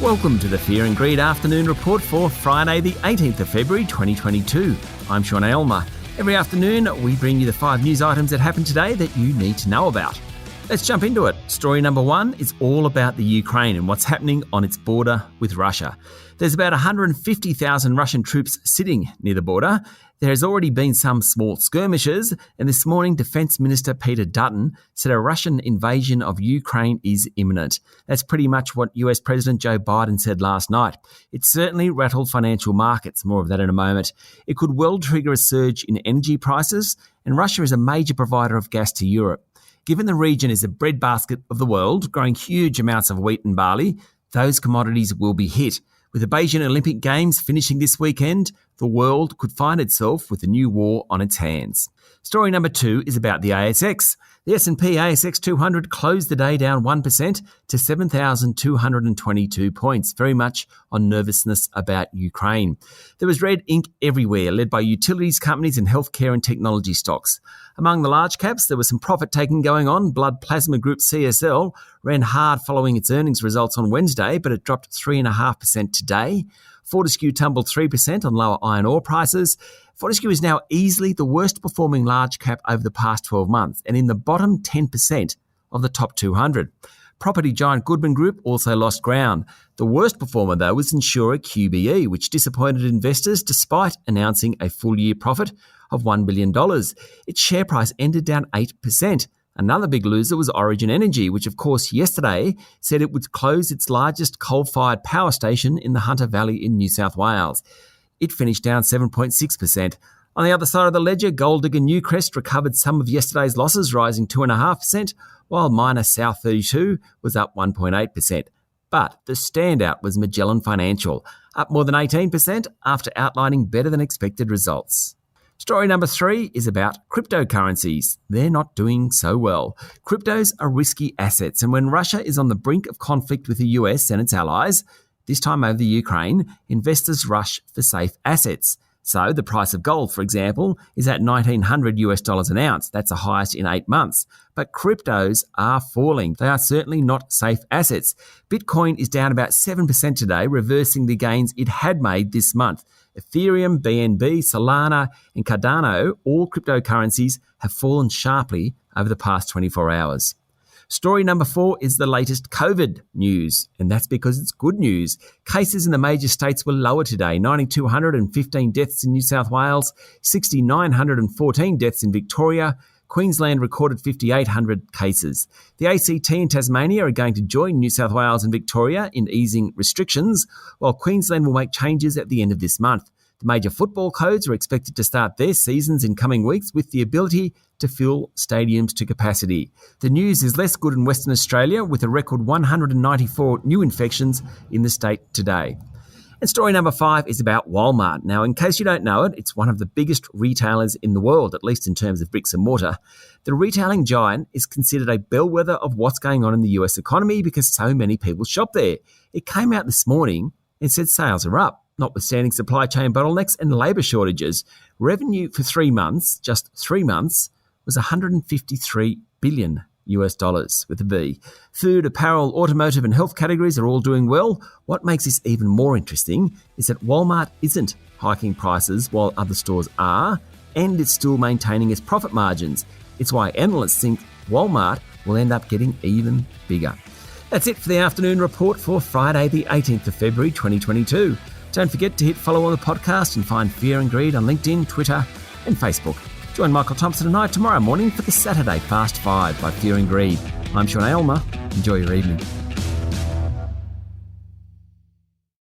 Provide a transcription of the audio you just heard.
Welcome to the Fear and Greed Afternoon Report for Friday the 18th of February 2022. I'm Sean Aylmer. Every afternoon we bring you the 5 news items that happened today that you need to know about. Let's jump into it. Story number 1 is all about the Ukraine and what's happening on its border with Russia. There's about 150,000 Russian troops sitting near the border. There has already been some small skirmishes, and this morning Defence Minister Peter Dutton said a Russian invasion of Ukraine is imminent. That's pretty much what US President Joe Biden said last night. It certainly rattled financial markets, more of that in a moment. It could well trigger a surge in energy prices, and Russia is a major provider of gas to Europe. Given the region is the breadbasket of the world, growing huge amounts of wheat and barley, those commodities will be hit. With the Beijing Olympic Games finishing this weekend, the world could find itself with a new war on its hands. Story number 2 is about the ASX. The S&P ASX 200 closed the day down 1% to 7,222 points, very much on nervousness about Ukraine. There was red ink everywhere, led by utilities companies and healthcare and technology stocks. Among the large caps, there was some profit-taking going on. Blood Plasma Group CSL ran hard following its earnings results on Wednesday, but it dropped 3.5% today. Fortescue tumbled 3% on lower iron ore prices. Fortescue is now easily the worst performing large cap over the past 12 months and in the bottom 10% of the top 200. Property giant Goodman Group also lost ground. The worst performer, though, was insurer QBE, which disappointed investors despite announcing a full-year profit of $1 billion. Its share price ended down 8%. Another big loser was Origin Energy, which of course yesterday said it would close its largest coal-fired power station in the Hunter Valley in New South Wales. It finished down 7.6%. On the other side of the ledger, gold digger Newcrest recovered some of yesterday's losses, rising 2.5%, while miner South32 was up 1.8%. But the standout was Magellan Financial, up more than 18% after outlining better than expected results. Story number 3 is about cryptocurrencies. They're not doing so well. Cryptos are risky assets, and when Russia is on the brink of conflict with the US and its allies, this time over the Ukraine, investors rush for safe assets. So the price of gold, for example, is at $1,900 an ounce. That's the highest in 8 months. But cryptos are falling. They are certainly not safe assets. Bitcoin is down about 7% today, reversing the gains it had made this month. Ethereum, BNB, Solana, and Cardano, all cryptocurrencies, have fallen sharply over the past 24 hours. Story number 4 is the latest COVID news, and that's because it's good news. Cases in the major states were lower today, 9,215 deaths in New South Wales, 6,914 deaths in Victoria. Queensland recorded 5,800 cases. The ACT and Tasmania are going to join New South Wales and Victoria in easing restrictions, while Queensland will make changes at the end of this month. The major football codes are expected to start their seasons in coming weeks with the ability to fill stadiums to capacity. The news is less good in Western Australia, with a record 194 new infections in the state today. And story number 5 is about Walmart. Now, in case you don't know it, it's one of the biggest retailers in the world, at least in terms of bricks and mortar. The retailing giant is considered a bellwether of what's going on in the US economy because so many people shop there. It came out this morning and said sales are up, notwithstanding supply chain bottlenecks and labour shortages. Revenue for 3 months, just 3 months, was $153 billion with a B. Food, apparel, automotive and health categories are all doing well. What makes this even more interesting is that Walmart isn't hiking prices while other stores are, and it's still maintaining its profit margins. It's why analysts think Walmart will end up getting even bigger. That's it for the afternoon report for Friday the 18th of February 2022. Don't forget to hit follow on the podcast and find Fear and Greed on LinkedIn, Twitter and Facebook. Join Michael Thompson and I tomorrow morning for the Saturday Fast 5 by Fear and Greed. I'm Sean Aylmer. Enjoy your evening.